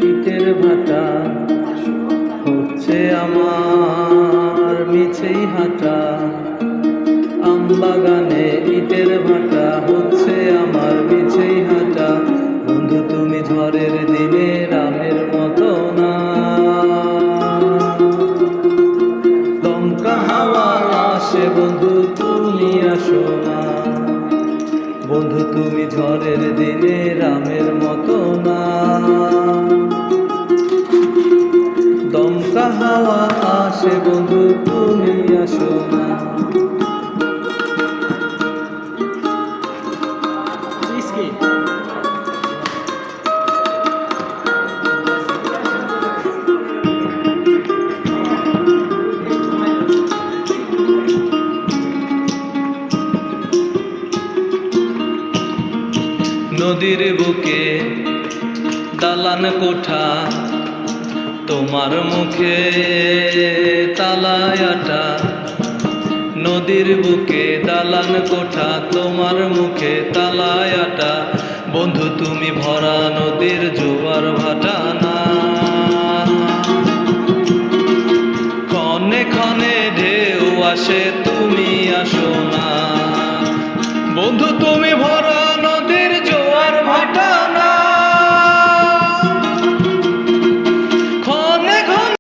ইটের ভাটা হচ্ছে আমার মিছেই হাঁটা। আমবাগানে ইটের ভাটা হচ্ছে আমার মিছেই হাঁটা। বন্ধু তুমি ঝড়ের দিনে রামের মতো না, দমকা হাওয়া আসে বন্ধু তুমি আসো না। বন্ধু তুমি ঝড়ের দিনে রামের মতো না, দমকা হাওয়া আসে বন্ধু তুমি আসো না। নদীর বুকে দালান কোঠা, তোমার মুখে তালায় আটা। নদীর বুকে দালান কোঠা, তোমার মুখে তালায় আটা। বন্ধু তুমি ভরা নদীর জোয়ার ভাটা না, ক্ষণে ক্ষণে ঢেউ আসে তুমি আসো না। বন্ধু তুমি ভরা